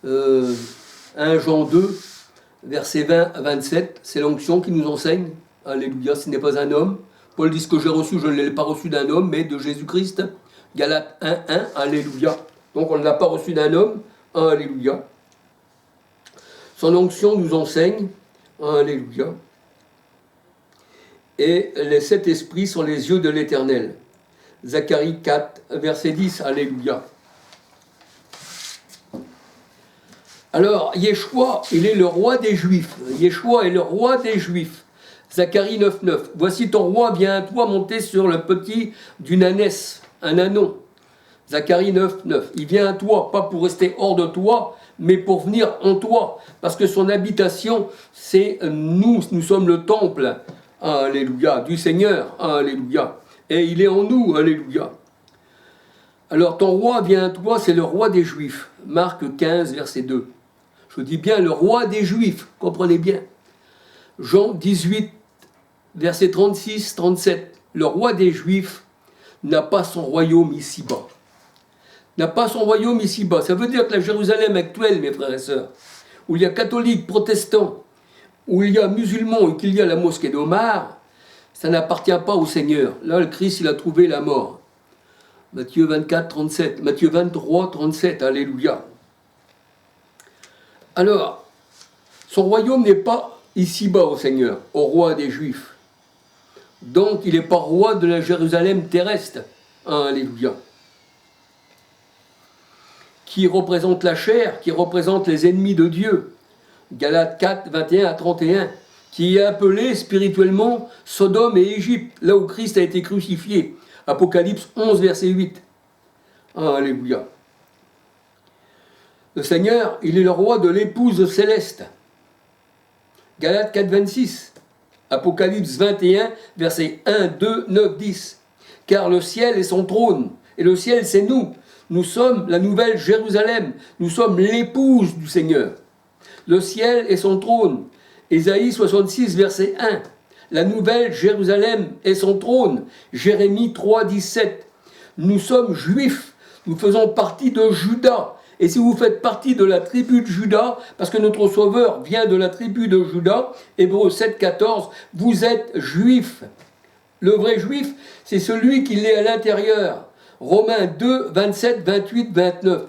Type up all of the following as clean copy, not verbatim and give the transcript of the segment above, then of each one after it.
Euh, 1 Jean 2, versets 20 à 27, c'est l'onction qui nous enseigne. Alléluia, ce n'est pas un homme. Paul dit: ce que j'ai reçu, je ne l'ai pas reçu d'un homme, mais de Jésus-Christ. Galates 1, 1, alléluia. Donc on ne l'a pas reçu d'un homme, alléluia. Son onction nous enseigne, alléluia. Et les 7 esprits sont les yeux de l'Éternel. Zacharie 4, verset 10, alléluia. Alors, Yeshua, il est le roi des Juifs. Yeshua est le roi des Juifs. Zacharie 9, 9. Voici ton roi vient à toi monter sur le petit d'une ânesse, un ânon. Zacharie 9, 9. Il vient à toi, pas pour rester hors de toi, mais pour venir en toi. Parce que son habitation, c'est nous. Nous sommes le temple, alléluia, du Seigneur, alléluia. Et il est en nous, alléluia. Alors, ton roi vient à toi, c'est le roi des Juifs. Marc 15, verset 2. Je dis bien le roi des Juifs, comprenez bien. Jean 18, verset 36, 37. Le roi des Juifs n'a pas son royaume ici-bas. N'a pas son royaume ici-bas. Ça veut dire que la Jérusalem actuelle, mes frères et sœurs, où il y a catholiques, protestants, où il y a musulmans et qu'il y a la mosquée d'Omar, ça n'appartient pas au Seigneur. Là, le Christ, il a trouvé la mort. Matthieu 24, 37. Matthieu 23, 37. Alléluia. Alors, son royaume n'est pas ici-bas au Seigneur, au roi des Juifs. Donc, il n'est pas roi de la Jérusalem terrestre. Alléluia. Qui représente la chair, qui représente les ennemis de Dieu. Galates 4, 21 à 31. Qui est appelé spirituellement Sodome et Égypte, là où Christ a été crucifié. Apocalypse 11, verset 8. Alléluia. Le Seigneur, il est le roi de l'épouse céleste. Galates 4, 26. Apocalypse 21, verset 1, 2, 9, 10. Car le ciel est son trône, et le ciel c'est nous. Nous sommes la nouvelle Jérusalem, nous sommes l'épouse du Seigneur. Le ciel est son trône. Ésaïe 66, verset 1. La nouvelle Jérusalem est son trône. Jérémie 3, 17. Nous sommes juifs, nous faisons partie de Juda. Et si vous faites partie de la tribu de Juda, parce que notre Sauveur vient de la tribu de Juda, Hébreux 7, 14, vous êtes juifs. Le vrai juif, c'est celui qui l'est à l'intérieur. Romains 2, 27, 28, 29.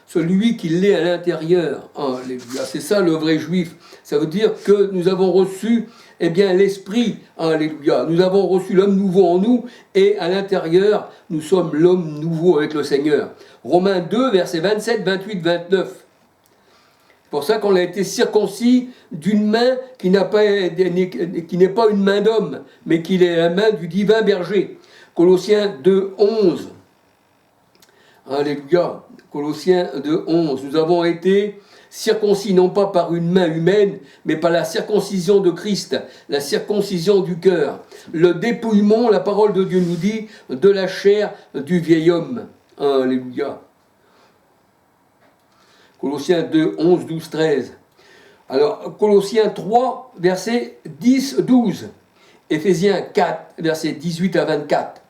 Celui qui l'est à l'intérieur. Alléluia. C'est ça le vrai juif. Ça veut dire que nous avons reçu l'esprit. Alléluia. Nous avons reçu l'homme nouveau en nous et à l'intérieur, nous sommes l'homme nouveau avec le Seigneur. Romains 2, versets 27, 28, 29. C'est pour ça qu'on a été circoncis d'une main qui n'est pas une main d'homme, mais qui est la main du divin berger. Colossiens 2, 11. Alléluia. Colossiens 2, 11. Nous avons été circoncis non pas par une main humaine, mais par la circoncision de Christ, la circoncision du cœur. Le dépouillement, la parole de Dieu nous dit, de la chair du vieil homme. Alléluia. Colossiens 2, 11, 12, 13. Alors, Colossiens 3, versets 10, 12. Éphésiens 4, versets 18 à 24.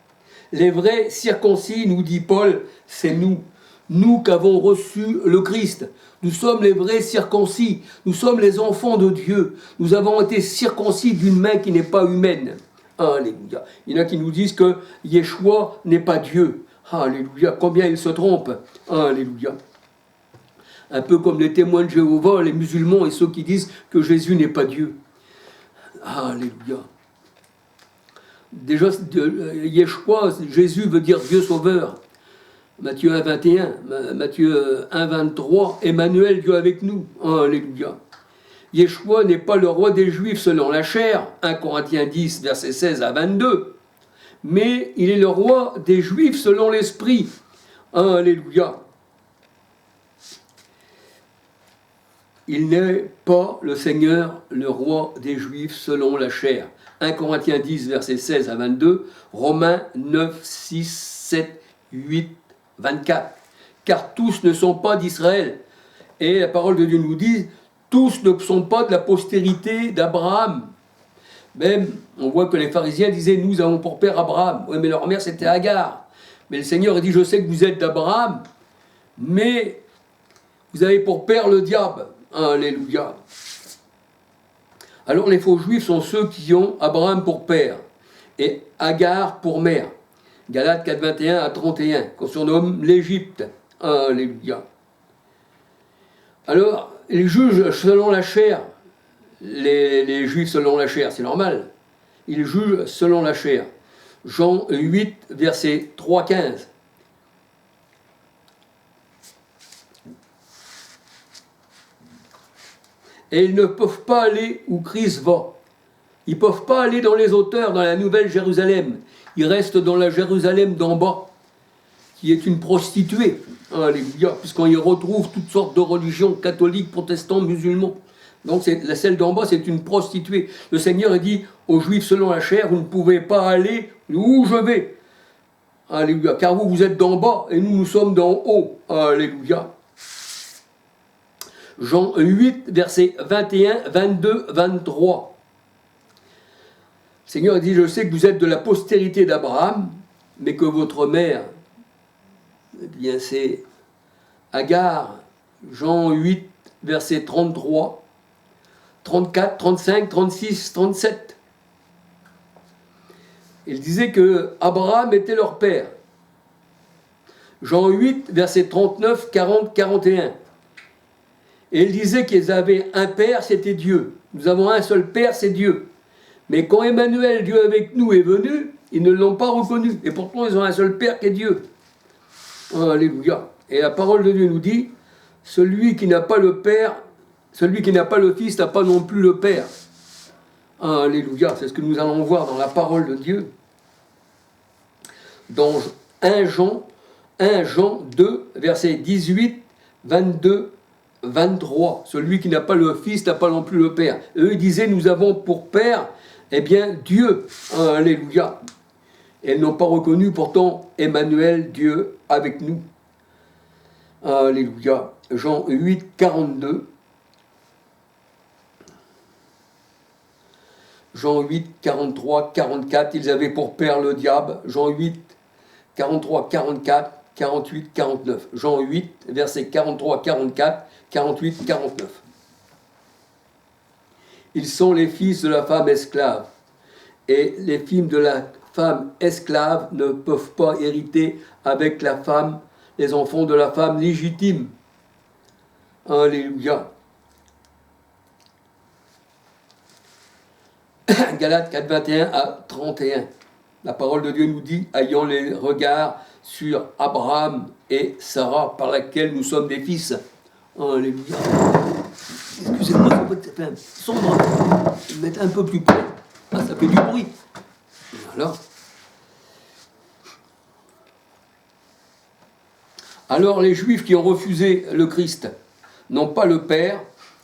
Les vrais circoncis, nous dit Paul, c'est nous. Nous qu'avons reçu le Christ. Nous sommes les vrais circoncis. Nous sommes les enfants de Dieu. Nous avons été circoncis d'une main qui n'est pas humaine. Alléluia. Il y en a qui nous disent que Yeshua n'est pas Dieu. Alléluia. Combien ils se trompent. Alléluia. Un peu comme les témoins de Jéhovah, les musulmans et ceux qui disent que Jésus n'est pas Dieu. Alléluia. Déjà, Yeshua, Jésus veut dire Dieu sauveur. Matthieu 1, 21, Matthieu 1, 23, Emmanuel, Dieu avec nous. Alléluia. Yeshua n'est pas le roi des Juifs selon la chair, 1 Corinthiens 10, versets 16 à 22, mais il est le roi des Juifs selon l'Esprit. Alléluia. Il n'est pas le Seigneur, le roi des Juifs selon la chair. 1 Corinthiens 10, versets 16 à 22, Romains 9, 6, 7, 8, 24. Car tous ne sont pas d'Israël. Et la parole de Dieu nous dit, tous ne sont pas de la postérité d'Abraham. Même, on voit que les pharisiens disaient, nous avons pour père Abraham. Oui, mais leur mère c'était Agar. Mais le Seigneur a dit, je sais que vous êtes d'Abraham, mais vous avez pour père le diable. Alléluia. Alors les faux juifs sont ceux qui ont Abraham pour père et Agar pour mère. Galates 4, 21 à 31, qu'on surnomme l'Égypte. Alléluia. Alors, ils jugent selon la chair, les juifs selon la chair, c'est normal. Ils jugent selon la chair. Jean 8, verset 3, 15. Et ils ne peuvent pas aller où Christ va. Ils ne peuvent pas aller dans les hauteurs, dans la nouvelle Jérusalem. Ils restent dans la Jérusalem d'en bas, qui est une prostituée. Alléluia, puisqu'on y retrouve toutes sortes de religions, catholiques, protestants, musulmans. Donc celle d'en bas, c'est une prostituée. Le Seigneur a dit aux Juifs selon la chair, vous ne pouvez pas aller où je vais. Alléluia, car vous êtes d'en bas et nous sommes d'en haut. Alléluia. Jean 8, versets 21, 22, 23. Le Seigneur a dit, je sais que vous êtes de la postérité d'Abraham, mais que votre mère, eh bien c'est Agar. Jean 8, versets 33, 34, 35, 36, 37. Il disait que Abraham était leur père. Jean 8, versets 39, 40, 41. Et il disait qu'ils avaient un père, c'était Dieu. Nous avons un seul père, c'est Dieu. Mais quand Emmanuel, Dieu avec nous, est venu, ils ne l'ont pas reconnu. Et pourtant, ils ont un seul père qui est Dieu. Alléluia. Et la parole de Dieu nous dit, celui qui n'a pas le père, celui qui n'a pas le fils n'a pas non plus le père. Alléluia. C'est ce que nous allons voir dans la parole de Dieu. Dans 1 Jean 2, versets 18, 22, 23. Celui qui n'a pas le fils n'a pas non plus le père. Eux, ils disaient, nous avons pour père, eh bien, Dieu. Alléluia. Et ils n'ont pas reconnu pourtant Emmanuel, Dieu, avec nous. Alléluia. Jean 8, 42. Jean 8, 43, 44. Ils avaient pour père le diable. Jean 8, 43, 44, 48, 49. Jean 8, versets 43, 44, 48, 49. Ils sont les fils de la femme esclave. Et les filles de la femme esclave ne peuvent pas hériter avec la femme, les enfants de la femme légitime. Alléluia. Galates 4, 21 à 31. La parole de Dieu nous dit, ayant les regards sur Abraham et Sarah, par laquelle nous sommes des fils. Alléluia. Excusez-moi, ça fait un sombre. Je vais mettre un peu plus près. Ah, ça fait du bruit. Alors les Juifs qui ont refusé le Christ n'ont pas le Père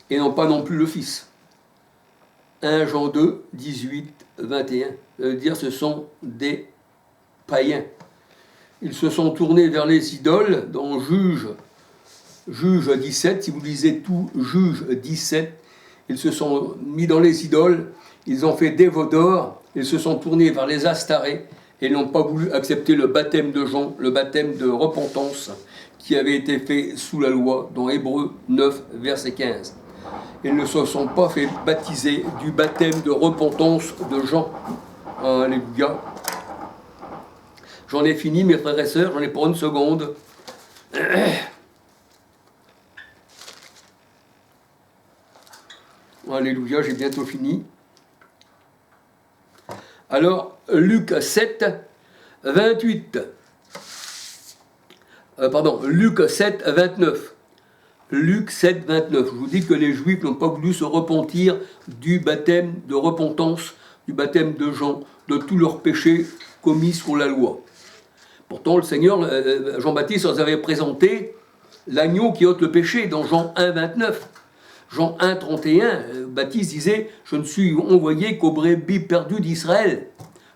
et n'ont pas non plus le Fils. 1 Jean 2, 18, 21. Ça veut dire ce sont des païens. Ils se sont tournés vers les idoles dans Juge 17. Si vous lisez tout Juge 17, ils se sont mis dans les idoles, ils ont fait des veaux d'or, ils se sont tournés vers les astarés et n'ont pas voulu accepter le baptême de Jean, le baptême de repentance qui avait été fait sous la loi dans Hébreux 9, verset 15. Ils ne se sont pas fait baptiser du baptême de repentance de Jean. Alléluia. J'en ai fini, mes frères et sœurs, j'en ai pour une seconde. Alléluia, j'ai bientôt fini. Alors, Luc 7, 28. Luc 7, 29. Luc 7, 29. Je vous dis que les Juifs n'ont pas voulu se repentir du baptême de repentance, du baptême de Jean, de tous leurs péchés commis sous la loi. Pourtant, le Seigneur, Jean-Baptiste, leur avait présenté l'agneau qui ôte le péché dans Jean 1, 29. Jean 1, 31, Baptiste disait « Je ne suis envoyé qu'aux brebis perdues d'Israël ».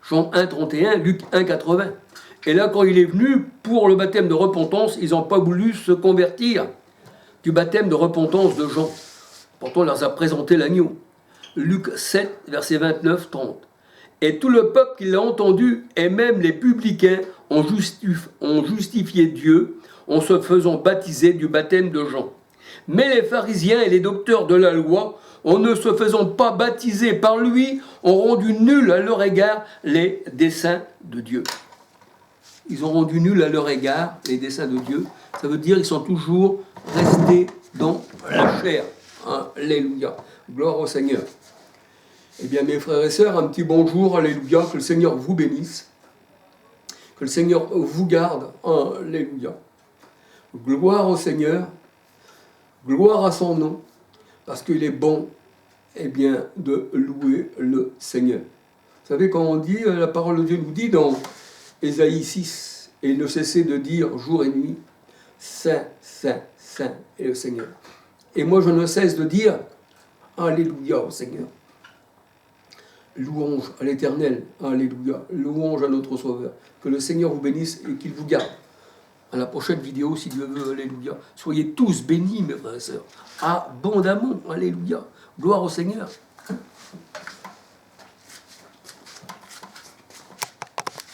Jean 1, 31, Luc 1, 80. Et là, quand il est venu, pour le baptême de repentance, ils n'ont pas voulu se convertir du baptême de repentance de Jean. Pourtant, il leur a présenté l'agneau. Luc 7, versets 29, 30. Et tout le peuple qui l'a entendu, et même les publicains, ont justifié Dieu en se faisant baptiser du baptême de Jean. Mais les pharisiens et les docteurs de la loi, en ne se faisant pas baptiser par lui, ont rendu nul à leur égard les desseins de Dieu. Ils ont rendu nul à leur égard les desseins de Dieu. Ça veut dire qu'ils sont toujours restés dans la chair. Alléluia. Gloire au Seigneur. Eh bien, mes frères et sœurs, un petit bonjour. Alléluia. Que le Seigneur vous bénisse. Que le Seigneur vous garde. Alléluia. Gloire au Seigneur. Gloire à son nom. Parce qu'il est bon, eh bien, de louer le Seigneur. Vous savez, quand on dit, la parole de Dieu nous dit dans Ésaïe 6, et ne cessez de dire jour et nuit, Saint, Saint, Saint est le Seigneur. Et moi je ne cesse de dire, Alléluia au Seigneur. Louange à l'Éternel, Alléluia. Louange à notre Sauveur. Que le Seigneur vous bénisse et qu'il vous garde. À la prochaine vidéo, si Dieu veut, Alléluia. Soyez tous bénis, mes frères et sœurs. Abondamment, Alléluia. Gloire au Seigneur.